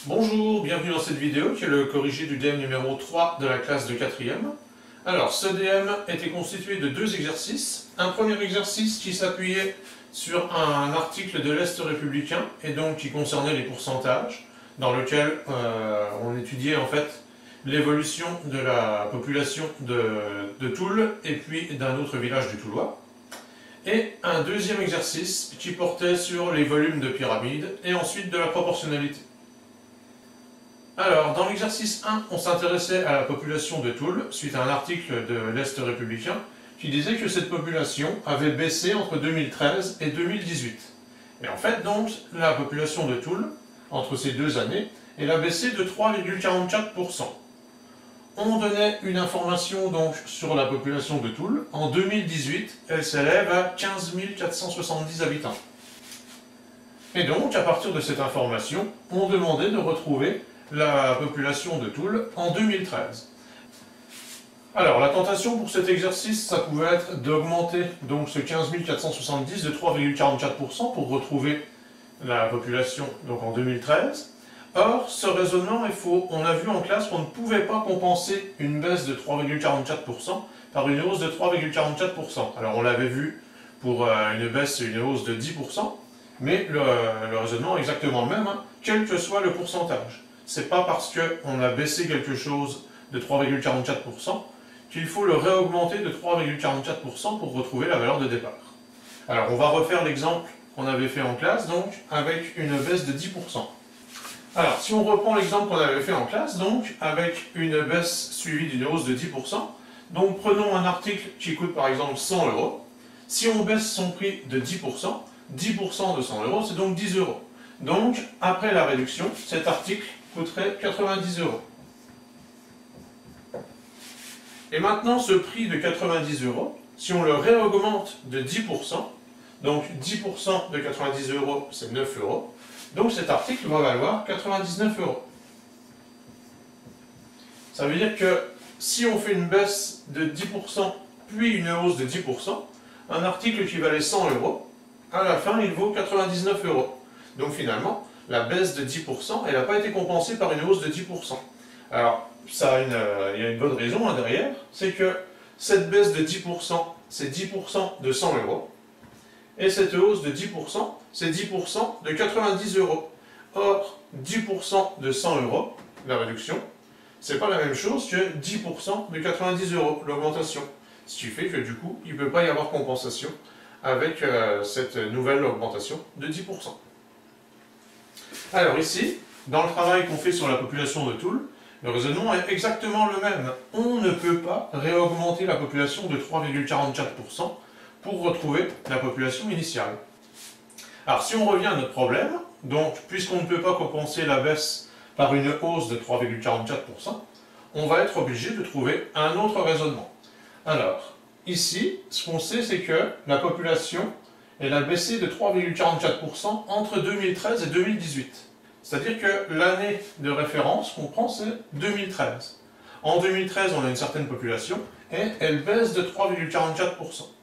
Bonjour, bienvenue dans cette vidéo qui est le corrigé du DM numéro 3 de la classe de 4e. Alors, ce DM était constitué de deux exercices. Un premier exercice qui s'appuyait sur un article de l'Est républicain et donc qui concernait les pourcentages, dans lequel on étudiait en fait l'évolution de la population de Toul et puis d'un autre village du Toulois. Et un deuxième exercice qui portait sur les volumes de pyramide et ensuite de la proportionnalité. Alors, dans l'exercice 1, on s'intéressait à la population de Toul, suite à un article de l'Est républicain, qui disait que cette population avait baissé entre 2013 et 2018. Et en fait, donc, la population de Toul, entre ces deux années, elle a baissé de 3,44%. On donnait une information donc sur la population de Toul. En 2018, elle s'élève à 15 470 habitants. Et donc, à partir de cette information, on demandait de retrouver la population de Toul en 2013. Alors, la tentation pour cet exercice, ça pouvait être d'augmenter donc ce 15 470 de 3,44% pour retrouver la population donc en 2013. Or, ce raisonnement est faux. On a vu en classe qu'on ne pouvait pas compenser une baisse de 3,44% par une hausse de 3,44%. Alors, on l'avait vu pour une baisse et une hausse de 10%, mais le raisonnement est exactement le même, hein, quel que soit le pourcentage. C'est pas parce qu'on a baissé quelque chose de 3,44% qu'il faut le réaugmenter de 3,44% pour retrouver la valeur de départ. Alors on va refaire l'exemple qu'on avait fait en classe, donc avec une baisse de 10%. Alors si on reprend l'exemple qu'on avait fait en classe, donc avec une baisse suivie d'une hausse de 10%, donc prenons un article qui coûte par exemple 100 €. Si on baisse son prix de 10%, 10% de 100 € c'est donc 10 €. Donc après la réduction, cet article coûterait 90 €. Et maintenant, ce prix de 90 €, si on le réaugmente de 10%, donc 10% de 90 € c'est 9 €, donc cet article va valoir 99 €. Ça veut dire que si on fait une baisse de 10% puis une hausse de 10%, un article qui valait 100 €, à la fin il vaut 99 €. Donc finalement, la baisse de 10%, elle n'a pas été compensée par une hausse de 10%. Alors, il y a une bonne raison hein, derrière, c'est que cette baisse de 10%, c'est 10% de 100 €, et cette hausse de 10%, c'est 10% de 90 €. Or, 10% de 100 €, la réduction, c'est pas la même chose que 10% de 90 €, l'augmentation. Ce qui fait que du coup, il ne peut pas y avoir compensation avec cette nouvelle augmentation de 10%. Alors ici, dans le travail qu'on fait sur la population de Toul, le raisonnement est exactement le même. On ne peut pas réaugmenter la population de 3,44% pour retrouver la population initiale. Alors si on revient à notre problème, donc puisqu'on ne peut pas compenser la baisse par une hausse de 3,44%, on va être obligé de trouver un autre raisonnement. Alors, ici, ce qu'on sait, c'est que la population elle a baissé de 3,44% entre 2013 et 2018. C'est-à-dire que l'année de référence qu'on prend, c'est 2013. En 2013, on a une certaine population et elle baisse de 3,44%.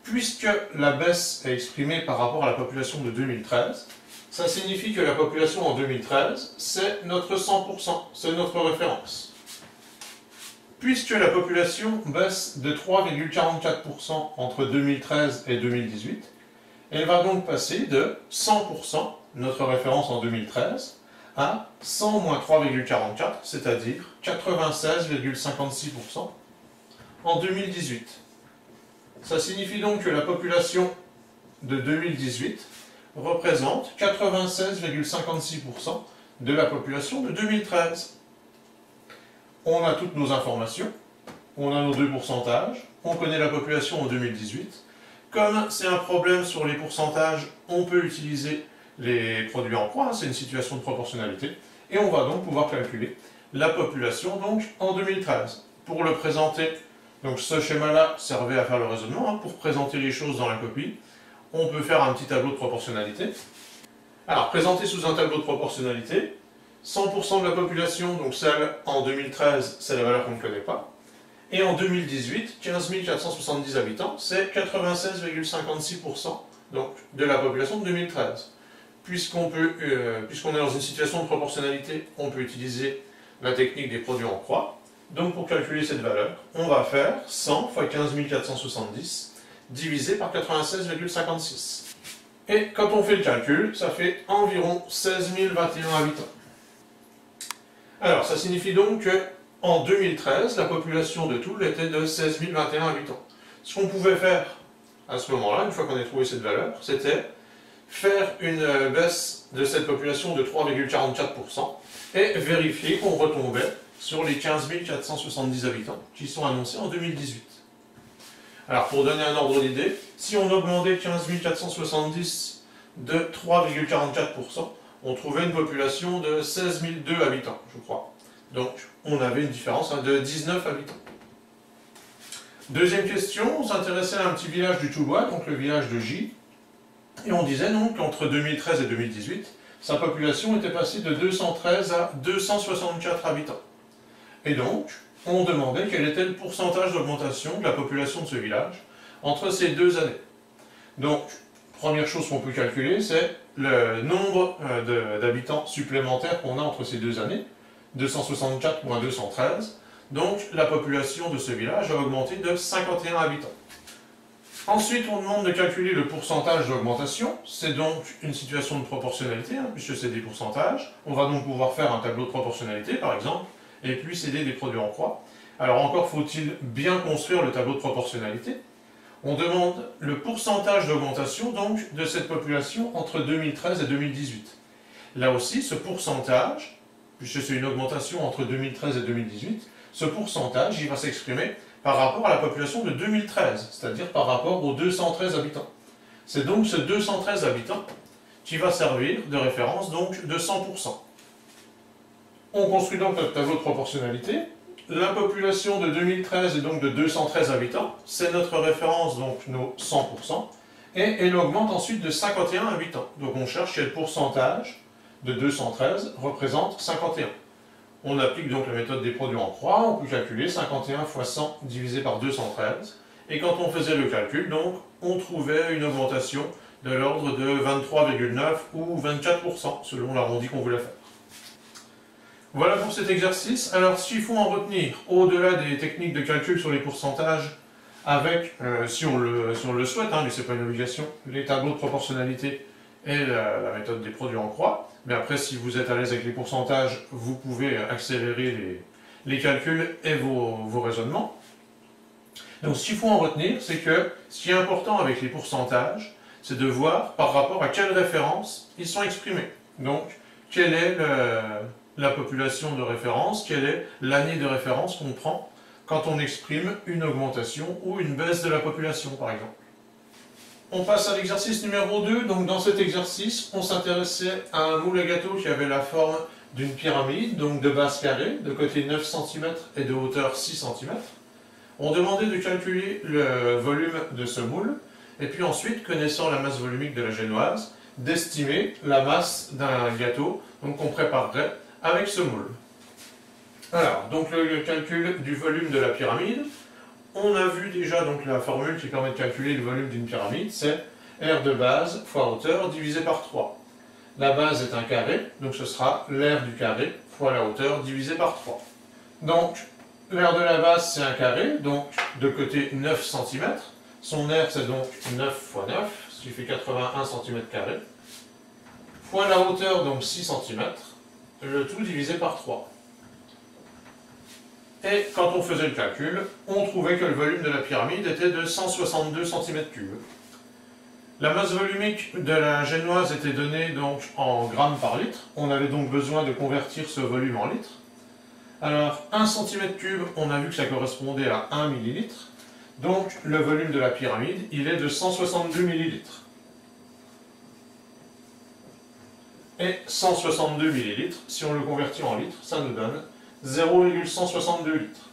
Puisque la baisse est exprimée par rapport à la population de 2013, ça signifie que la population en 2013, c'est notre 100%, c'est notre référence. Puisque la population baisse de 3,44% entre 2013 et 2018, elle va donc passer de 100%, notre référence en 2013, à 100 moins 3,44, c'est-à-dire 96,56% en 2018. Ça signifie donc que la population de 2018 représente 96,56% de la population de 2013. On a toutes nos informations, on a nos deux pourcentages, on connaît la population en 2018. Comme c'est un problème sur les pourcentages, on peut utiliser les produits en points, c'est une situation de proportionnalité, et on va donc pouvoir calculer la population donc, en 2013. Pour le présenter, donc ce schéma-là servait à faire le raisonnement, hein, pour présenter les choses dans la copie, on peut faire un petit tableau de proportionnalité. Alors, présenté sous un tableau de proportionnalité, 100% de la population, donc celle en 2013, c'est la valeur qu'on ne connaît pas. Et en 2018, 15 470 habitants, c'est 96,56% donc, de la population de 2013. puisqu'on est dans une situation de proportionnalité, on peut utiliser la technique des produits en croix. Donc pour calculer cette valeur, on va faire 100 fois 15 470 divisé par 96,56. Et quand on fait le calcul, ça fait environ 16 021 habitants. Alors ça signifie donc qu'en 2013, la population de Toul était de 16 021 habitants. Ce qu'on pouvait faire à ce moment-là, une fois qu'on a trouvé cette valeur, c'était faire une baisse de cette population de 3,44% et vérifier qu'on retombait sur les 15 470 habitants qui sont annoncés en 2018. Alors pour donner un ordre d'idée, si on augmentait 15 470 de 3,44%, on trouvait une population de 16 002 habitants, je crois. Donc on avait une différence de 19 habitants. Deuxième question, on s'intéressait à un petit village du Toulois, donc le village de J. Et on disait donc qu'entre 2013 et 2018, sa population était passée de 213 à 264 habitants. Et donc, on demandait quel était le pourcentage d'augmentation de la population de ce village entre ces 2 années. Donc, première chose qu'on peut calculer, c'est le nombre d'habitants supplémentaires qu'on a entre ces 2 années, 264 moins 213. Donc, la population de ce village a augmenté de 51 habitants. Ensuite, on demande de calculer le pourcentage d'augmentation. C'est donc une situation de proportionnalité, puisque c'est des pourcentages. On va donc pouvoir faire un tableau de proportionnalité, par exemple, et puis céder des produits en croix. Alors encore faut-il bien construire le tableau de proportionnalité. On demande le pourcentage d'augmentation donc de cette population entre 2013 et 2018. Là aussi, ce pourcentage, puisque c'est une augmentation entre 2013 et 2018, ce pourcentage, il va s'exprimer par rapport à la population de 2013, c'est-à-dire par rapport aux 213 habitants. C'est donc ce 213 habitants qui va servir de référence donc de 100%. On construit donc notre tableau de proportionnalité. La population de 2013 est donc de 213 habitants, c'est notre référence, donc nos 100%, et elle augmente ensuite de 51 habitants. Donc on cherche quel pourcentage de 213 représente 51. On applique donc la méthode des produits en croix, on peut calculer 51 fois 100 divisé par 213, et quand on faisait le calcul, donc, on trouvait une augmentation de l'ordre de 23,9 ou 24%, selon l'arrondi qu'on voulait faire. Voilà pour cet exercice. Alors, s'il faut en retenir, au-delà des techniques de calcul sur les pourcentages, avec, si on le souhaite, mais ce n'est pas une obligation, les tableaux de proportionnalité et la méthode des produits en croix, mais après, si vous êtes à l'aise avec les pourcentages, vous pouvez accélérer les calculs et vos raisonnements. Donc, ce qu'il faut en retenir, c'est que ce qui est important avec les pourcentages, c'est de voir par rapport à quelle référence ils sont exprimés. Donc, quelle est la population de référence, quelle est l'année de référence qu'on prend quand on exprime une augmentation ou une baisse de la population, par exemple. On passe à l'exercice numéro 2. Donc dans cet exercice, on s'intéressait à un moule à gâteau qui avait la forme d'une pyramide, donc de base carrée, de côté 9 cm et de hauteur 6 cm. On demandait de calculer le volume de ce moule, et puis ensuite, connaissant la masse volumique de la génoise, d'estimer la masse d'un gâteau qu'on préparerait avec ce moule. Alors, donc le calcul du volume de la pyramide. On a vu déjà donc la formule qui permet de calculer le volume d'une pyramide, c'est R de base fois hauteur divisé par 3. La base est un carré, donc ce sera l'aire du carré fois la hauteur divisé par 3. Donc, l'aire de la base c'est un carré, donc de côté 9 cm. Son aire c'est donc 9 fois 9, ce qui fait 81 cm², fois la hauteur, donc 6 cm, le tout divisé par 3. Et quand on faisait le calcul, on trouvait que le volume de la pyramide était de 162 cm3. La masse volumique de la génoise était donnée donc en grammes par litre. On avait donc besoin de convertir ce volume en litres. Alors, 1 cm3, on a vu que ça correspondait à 1 ml. Donc, le volume de la pyramide, il est de 162 ml. Et 162 ml, si on le convertit en litres, ça nous donne 0,162 litres.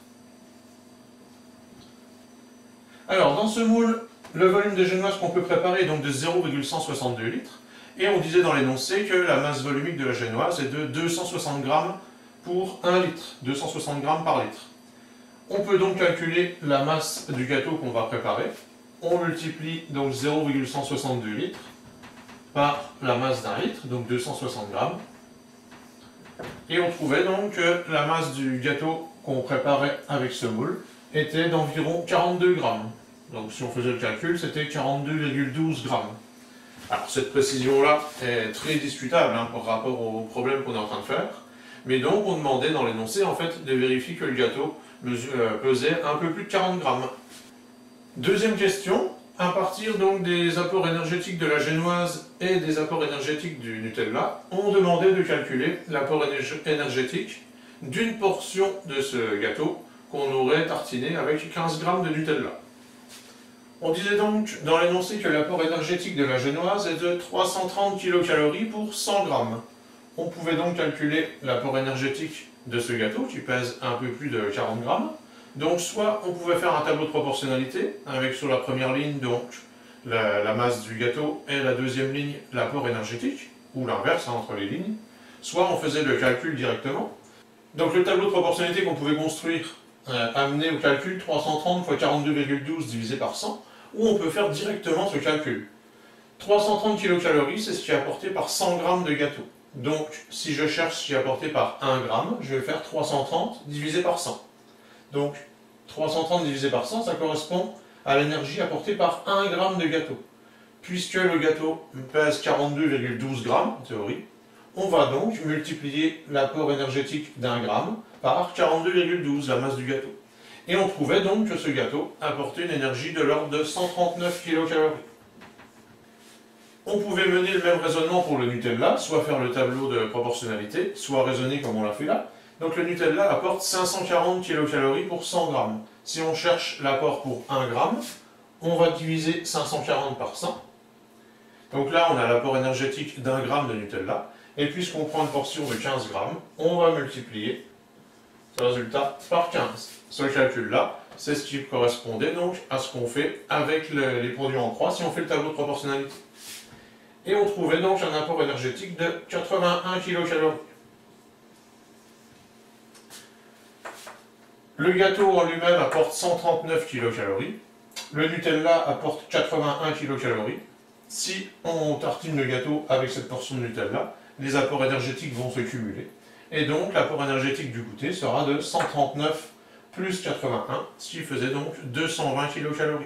Alors, dans ce moule, le volume de génoise qu'on peut préparer est donc de 0,162 litres. Et on disait dans l'énoncé que la masse volumique de la génoise est de 260 grammes pour 1 litre, 260 grammes par litre. On peut donc calculer la masse du gâteau qu'on va préparer. On multiplie donc 0,162 litres par la masse d'un litre, donc 260 grammes. Et on trouvait donc que la masse du gâteau qu'on préparait avec ce moule était d'environ 42 grammes. Donc si on faisait le calcul, c'était 42,12 grammes. Alors cette précision-là est très discutable par rapport au problème qu'on est en train de faire. Mais donc on demandait dans l'énoncé en fait de vérifier que le gâteau pesait un peu plus de 40 grammes. Deuxième question, à partir donc des apports énergétiques de la génoise et des apports énergétiques du Nutella, on demandait de calculer l'apport énergétique d'une portion de ce gâteau qu'on aurait tartiné avec 15 grammes de Nutella. On disait donc dans l'énoncé que l'apport énergétique de la génoise est de 330 kcal pour 100 grammes. On pouvait donc calculer l'apport énergétique de ce gâteau qui pèse un peu plus de 40 grammes. Donc soit on pouvait faire un tableau de proportionnalité avec sur la première ligne donc la masse du gâteau et la deuxième ligne l'apport énergétique, ou l'inverse entre les lignes. Soit on faisait le calcul directement. Donc le tableau de proportionnalité qu'on pouvait construire amenait au calcul 330 x 42,12 divisé par 100, ou on peut faire directement ce calcul. 330 kcal, c'est ce qui est apporté par 100 g de gâteau. Donc, si je cherche ce qui est apporté par 1 g, je vais faire 330 divisé par 100. Donc, 330 divisé par 100, ça correspond à l'énergie apportée par 1 g de gâteau. Puisque le gâteau pèse 42,12 g, en théorie, on va donc multiplier l'apport énergétique d'1 g par 42,12, la masse du gâteau. Et on trouvait donc que ce gâteau apportait une énergie de l'ordre de 139 kcal. On pouvait mener le même raisonnement pour le Nutella, soit faire le tableau de proportionnalité, soit raisonner comme on l'a fait là. Donc le Nutella apporte 540 kcal pour 100 grammes. Si on cherche l'apport pour 1 g, on va diviser 540 par 100. Donc là, on a l'apport énergétique d'1 g de Nutella. Et puisqu'on prend une portion de 15 grammes, on va multiplier ce résultat par 15. Ce calcul-là, c'est ce qui correspondait donc à ce qu'on fait avec les produits en croix si on fait le tableau de proportionnalité. Et on trouvait donc un apport énergétique de 81 kcal. Le gâteau en lui-même apporte 139 kcal. Le Nutella apporte 81 kcal. Si on tartine le gâteau avec cette portion de Nutella, les apports énergétiques vont se cumuler. Et donc l'apport énergétique du goûter sera de 139 plus 81, ce qui faisait donc 220 kcal.